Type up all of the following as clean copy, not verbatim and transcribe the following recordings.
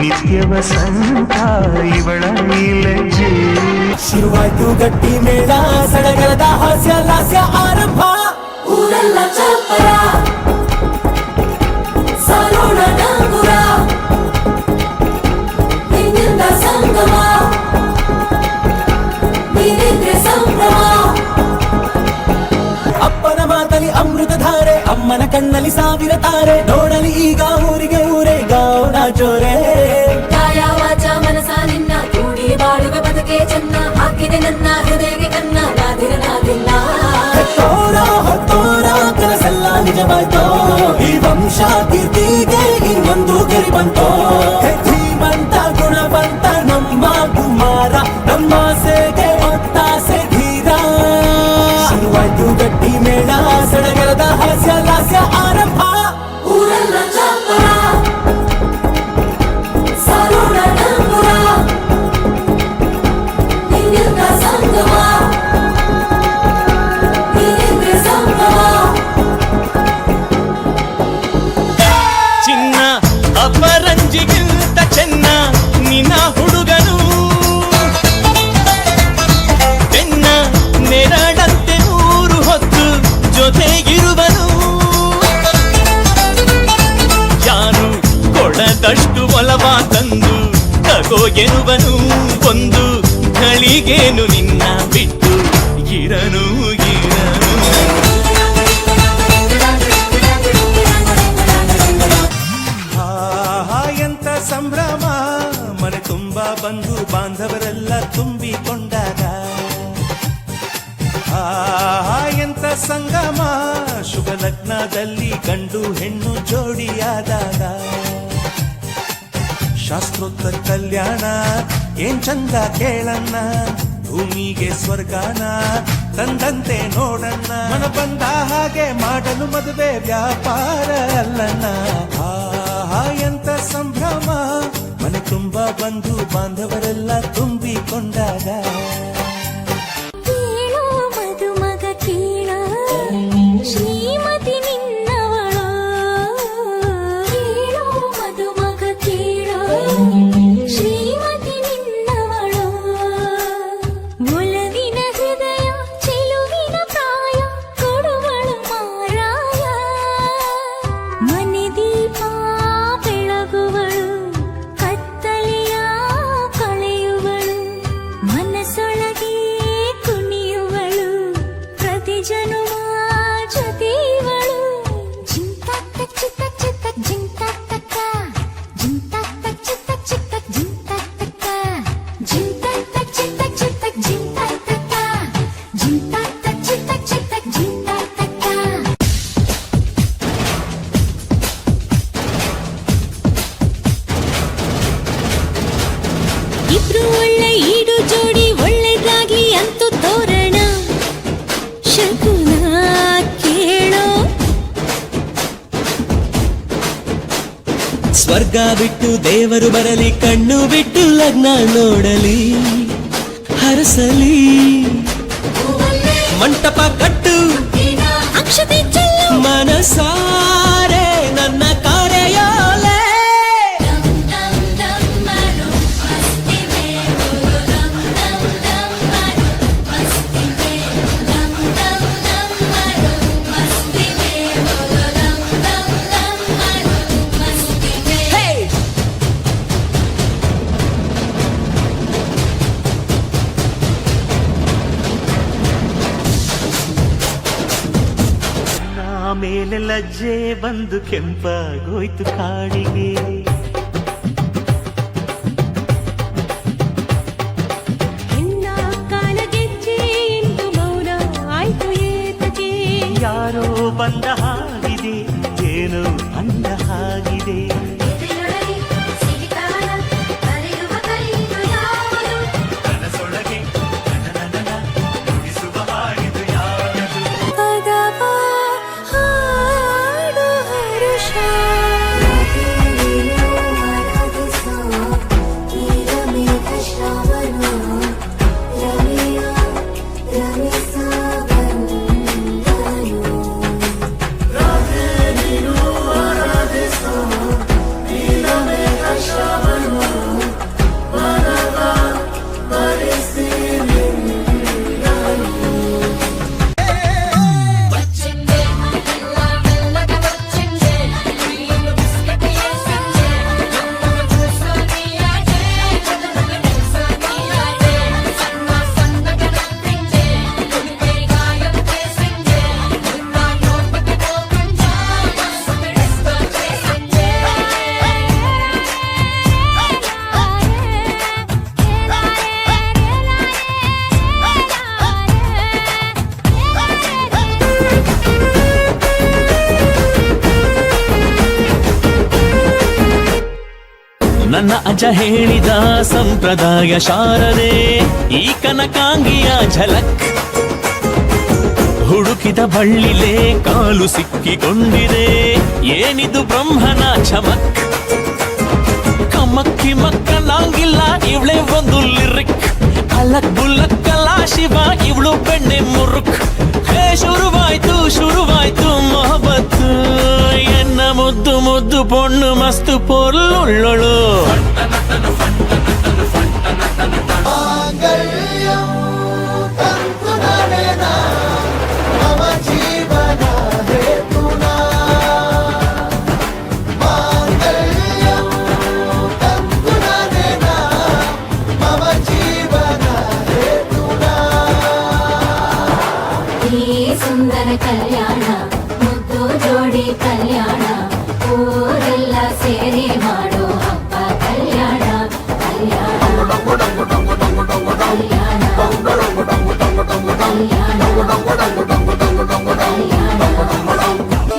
ಪ್ರೀತಿಯ ವಸಂತ ಇವಳ ಲಜ್ಜೆ. ಶುರುವಾಯ್ತು ಗಟ್ಟಿ ಮೇಳ, ಸಡಗರದ ಹಾಸ್ಯ ಲಾಸ್ಯ ಆರಂಭ. ಊರೆಲ್ಲ ಚಪ್ಪರ, ಸಾರೋಣ ಡಂಗುರ, ನಿನ್ನಿಂದ ಸಂಗಮ, ನೀನಿದ್ರೆ ಸಂಭ್ರಮ. ಅಪ್ಪನ ಮಾತಲಿ ಅಮೃತ ಧಾರೆ, ಅಮ್ಮನ ಕಣ್ಣಲ್ಲಿ ಸಾವಿರ ತಾರೆ. ನೋಡಲಿ ಈಗ ಊರಿಗೆ ಊರೇ ಗೌಡ ಜೋರೆ. ಕಾಯ ವಾಚ ಮನಸ ನಿನ್ನ ಕೂಡಿ ಬಾಳುವ ಬದುಕೆ ಚೆನ್ನ. ಹಾಕಿದೆ ನನ್ನ ಹೃದಯಕ್ಕೆ ಕನ್ನ, ನಾದಿರನಾದಿಲ್ಲ. ಹೊತ್ತೋರ ಕನಸೆಲ್ಲ ನಿಜವಾಯ್ತೋ, ಈ ವಂಶ ಕೀರ್ತಿಗೆ ಇನ್ನೊಂದು ಗರಿ ಬಂತೋ. ಧೀಮಂತ ಗುಣವಂತ ನಮ್ಮ ಕುಮಾರ, ನಮ್ಮ ಸೇಗೆ ಒತ್ತಾಸೆ ಧೀರ. ಶುರುವಾಯ್ತು ಗಟ್ಟಿ ಮೇಳ, ಸಡಗರದ ಹಾಸ್ಯ ಲಾಸ್ಯ ಆರಂಭ. ಊರೆಲ್ಲ ಚಪ್ಪರ, ಸಾರೋಣ ಡಂಗುರ, ನಿನ್ನಿಂದ ಸಂಗಮ, ನೀನಿದ್ರೆ ಸಂಭ್ರಮ. ಚಿನ್ನ ಅಪರಂಜಿಗಿಂತ ಚೆನ್ನ ನಿನ್ನ ಹುಡುಗನು. ಬೆನ್ನ ನೆರಳಂತೆ ಮೂರು ಹೊತ್ತು ಜೊತೆಗಿರುವನು. ಯಾರು ಕೊಡದಷ್ಟು ಒಲವ ತಂದು ತಗೋ ಎನ್ನುವನು. ಒಂದು ಗಳಿಗೇನು ನಿನ್ನ ಬಿಟ್ಟು ಇರನು ಇರನು. ಎಂತ ಸಂಭ್ರಮ, ಮನೆ ತುಂಬಾ ಬಂಧು ಬಾಂಧವರೆಲ್ಲ ತುಂಬಿಕೊಂಡಾಗ. ಎಂತ ಸಂಗಮ, ಶುಭ ಲಗ್ನದಲ್ಲಿ ಗಂಡು ಹೆಣ್ಣು ಜೋಡಿಯಾದಾಗ. ಶಾಸ್ತ್ರೋತ್ತರ ಕಲ್ಯಾಣ ಏನ್ ಚಂದ ಕೇಳಣ್ಣ, ಭೂಮಿಗೆ ಸ್ವರ್ಗಾನ ತಂದಂತೆ ನೋಡಣ್ಣ. ಮನ ಬಂದ ಹಾಗೆ ಮಾಡಲು ಮದುವೆ ವ್ಯಾಪಾರ ಅಲ್ಲಣ್ಣ. ಎಂತ ಸಂಭ್ರಮ, ಮನೆ ತುಂಬಾ ಬಂಧು ಬಾಂಧವರೆಲ್ಲ ತುಂಬಿಕೊಂಡಾಗ. ಕೇಳೋ ಮದುಮಗ ಕೇಳೋ, ಶ್ರೀಮತಿ ನಿನ್ನವಳೋ. ಕೇಳೋ ಮದುಮಗ ಕೇಳೋ, ಶ್ರೀಮತಿ ನಿನ್ನವಳೋ. ಒಲವಿನ ಹೃದಯ ಚೆಲುವಿನ ಪ್ರಾಯ ಕೊಡುವಳು ಮಾರಾಯ. ಮನೆ ದೀಪ ಬೆಳಗುವಳು, ಕತ್ತಲೆಯ ಕಳೆಯುವಳು. ಮನಸೊಳಗೆ ಕುಣಿಯುವಳು, ಪ್ರತಿ ಜನುಮ ಜೊತೆಯವಳು. ಜಿಂತಾತ್ತ ಚಿತ್ತ ಚಿತ್ತ ಜಿಂತಾತ್ತ, ಜಿಂತಾತ್ತ ಚಿತ್ತ ಚಿತ್ತ ಜಿಂತಾತ್ತ, ಜಿಂತಾತ್ತ ಚಿತ್ತ ಚಿತ್ತ ಜಿಂತಾತ್ತ, ಜಿಂತಾತ್ತ ಚಿತ್ತ ಚಿತ್ತ ಜಿಂತಾತ್ತ. ಇಬ್ರು ಒಳ್ಳೆ ಈಡು ಜೋಡಿ, ಒಳ್ಳೆದಾಗಿ ಅಂತೂ ತೋರಣ. ಶಕುನ ಕೇಳೋ, ಸ್ವರ್ಗ ಬಿಟ್ಟು ದೇವರು ಬರಲಿ, ಕಣ್ಣು ಬಿಟ್ಟು ಲಗ್ನ ನೋಡಲಿ. ಹರಸಲಿ ಮಂಟಪ ಕಟ್ಟು, ಅಕ್ಷತೆ ಚೆಲ್ಲು. ಮನಸಾರೆ ನನ್ನ ಕಾರ್ಯೋಲೆ. ಆಮೇಲೆ ಲಜ್ಜೆ ಬಂದು ಕೆಂಪಾಗೋಯ್ತು ಕಾಡಿಗೆ. ಹೆಣ್ಣ ಕಾಲಗೆಜ್ಜೆ ಎಂದು ಮೌನ ಆಯ್ತು ಏತಕ್ಕೆ. ಯಾರೋ ಬಂದ ಹಾಗಿದೆ, ಏನೋ ಅಂದ ಹಾಗಿದೆ. ಕನಸೊಳಗೆ ನುಡಿಸುವ ಹಾಡಿದು ಯಾವುದು. ಪದವ ಹಾಡು ಹರುಷ. ನನ್ನ ಅಜ್ಜ ಹೇಳಿದ ಸಂಪ್ರದಾಯ ಶಾರದೆ ಈ ಕನಕಾಂಗಿಯ ಝಲಕ್ ಹುಡುಕಿದ ಬಳ್ಳಿಲೆ ಕಾಲು ಸಿಕ್ಕಿಕೊಂಡಿದೆ ಏನಿದು ಬ್ರಹ್ಮನ ಚಮಕ್ ಕಮಕ್ಕಿ ಮಕ್ಕನಾಗಿಲ್ಲ ಇವಳೆ ಒಂದು ಲಿರಿಕ್ ಅಲಕ್ ಬುಲ್ಲಕ್ಕಲ್ಲ ಶಿವ ಇವಳು ಬೆಣ್ಣೆ ಮುರುಕ್ ಹೇ ಶುರುವಾಯ್ತು ಮೊಹಬತ್ತು ಎನ್ನ ಮುದ್ದು ಮುದ್ದು ಪೊಣ್ಣು ಮಸ್ತು ಪೊರ್ಲುಳ್ಳೊಳು ಈ ಸುಂದರ ಕಲ್ಯಾಣ ಮುದ್ದು ಜೋಡಿ ಕಲ್ಯಾಣ ಊರೆಲ್ಲ ಸೇರಿ ಮಾಡೋ ಹಬ್ಬ ಕಲ್ಯಾಣ ಕಲ್ಯಾಣ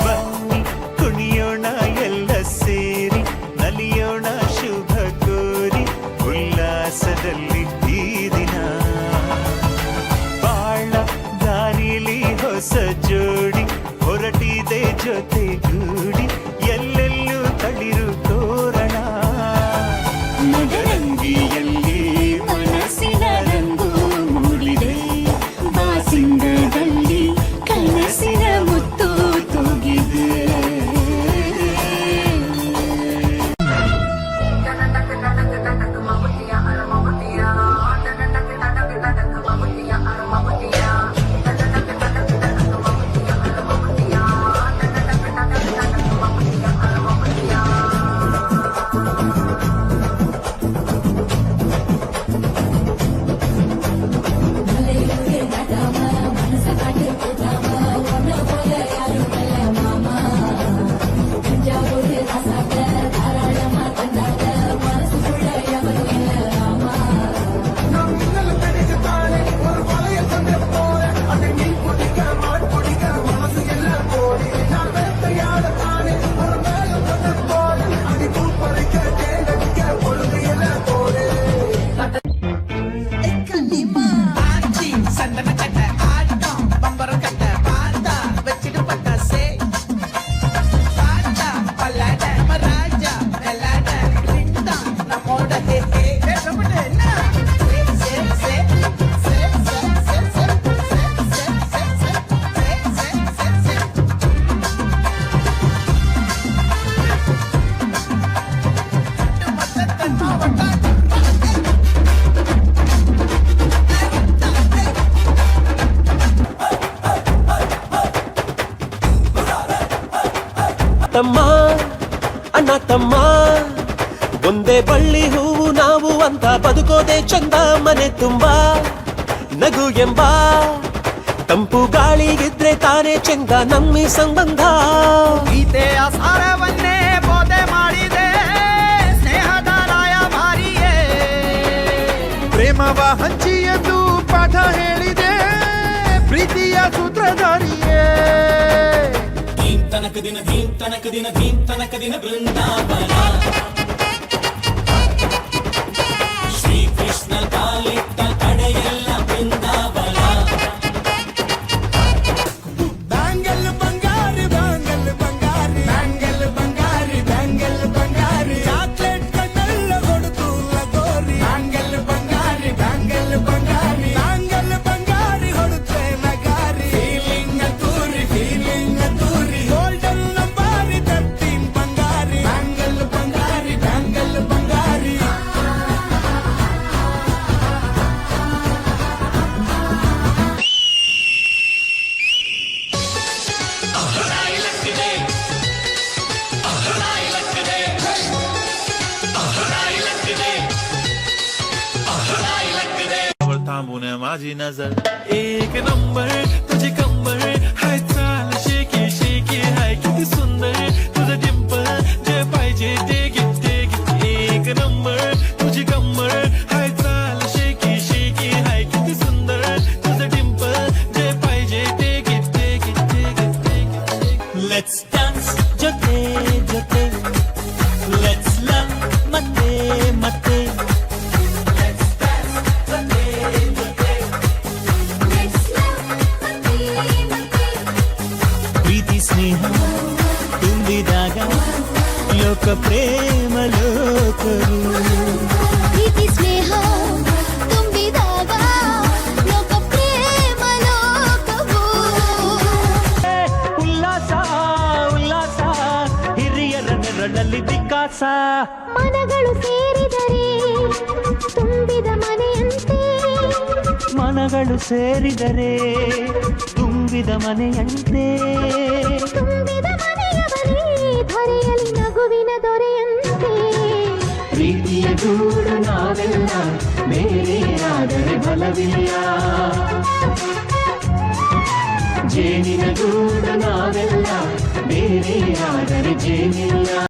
ಬನ್ನಿ ಕುಣಿಯೋಣ ಎಲ್ಲ ಸೇರಿ ನಲಿಯೋಣ ಶುಭ ಕೋರಿ ಉಲ್ಲಾಸದಲ್ಲಿ ಈ ದಿನ ಬಾಳ ದಾರಿಲಿ ಹೊಸ ಜೋಡಿ ಹೊರಟಿದೆ ಜೊತೆಗೂಡಿ ಎಲ್ಲೆಲ್ಲೂ ತಳಿರು ತೋರಣ ನಗರಂಗಿಯಲ್ಲಿ ಮನಸ್ಸಿನ ರಂಗು ಮೂಡಿದೆ ಬಾಸಿಂಗದಲ್ಲಿ ಕನಸಿನ ಮುತ್ತು ತೂಗಿದೆ ತಮ್ಮ ಅಣ್ಣ ತಮ್ಮ ಒಂದೇ ಬಳ್ಳಿ ಹೂವು ನಾವು ಅಂತ ಬದುಕೋದೆ ಚಂದ ಮನೆ ತುಂಬಾ ನಗು ಎಂಬ ತಂಪು ಗಾಳಿಗಿದ್ರೆ ತಾನೇ ಚಂದ ನಮ್ಮಿ ಸಂಬಂಧ ಗೀತೆಯ ಸಾರವನ್ನೇ ಬೋಧೆ ಮಾಡಿದೆ ಸ್ನೇಹದ ರಾಯ ಭಾರಿಯೇ ಪ್ರೇಮವ ಹಂಚಿ ಎಂದು ಪಾಠ ಹೇಳಿದೆ ಪ್ರೀತಿಯ ಸೂತ್ರಧಾರಿಯೇ ಧೀಮ್ ತನಕ ದಿನ ಬೃಂದಾವನ ಶ್ರೀಕೃಷ್ಣ ಕಾಲಿಟ್ಟ ಕಡೆಯೆಲ್ಲ ಬೃಂದಾವನ ಬ್ಯಾಂಗಲ್ ಬಂಗಾರಿ ಬ್ಯಾಂಗಲ್ ಬಂಗಾರಿ ಬ್ಯಾಂಗಲ್ ಬಂಗಾರಿ ಬ್ಯಾಂಗಲ್ ಬಂಗಾರಿ ಚಾಕ್ಲೇಟ್ ಕಣ್ಣೆಲ್ಲ ಕೊಡುತ್ತು ಲಗೋರಿ ಬ್ಯಾಂಗಲ್ ಬಂಗಾರಿ ಬ್ಯಾಂಗಲ್ ಬಂಗಾರಿ ಬ್ಯಾಂಗಲ್ ಬಂಗಾರಿ ಹೊಡುತ್ತೆ ನಗಾರಿ ಫೀಲಿಂಗ್ ತೂರಿ ಗೋಲ್ಡನ್ ನಂಬಾರಿ 13 ಬಂಗಾರಿ ಬ್ಯಾಂಗಲ್ ಬಂಗಾರಿ ಬ್ಯಾಂಗಲ್ ಬಂಗಾರಿ थांबून माझी नजर एक नंबर तुझी कंबर हाय चाल शेकी शेकी हाय किती सुंदर तुझं डिंपल जे पाहिजे ते घे एक नंबर तुझी कंबर हाय चाल शेकी शेकी हाय किती सुंदर तुझं डिंपल जे पाहिजे ते घे Let's dance, jote, jote. Let's love, mate, ಅವಳಲ್ಲಿ ವಿಕಾಸ. ಮನಗಳು ಸೇರಿದರೆ ತುಂಬಿದ ಮನೆಯಂತೆ ಮನಗಳು ಸೇರಿದರೆ ತುಂಬಿದ ಮನೆಯಂತೆ. ತುಂಬಿದ ಮನೆಯವರೇ ಧರೆಯಲ್ಲಿ ನಗುವಿನ ದೊರೆಯಂತೆ. ಪ್ರೀತಿಯ ಗೂಡು ನಾವೆಲ್ಲ ಬೇರೆಯಾದರೆ ಬಲವಿಲ್ಲ. ಜೇನಿನ ಗೂಡು ನಾವೆಲ್ಲ ಬೇರೆಯಾದರೆ ಜೇನಿಲ್ಲ.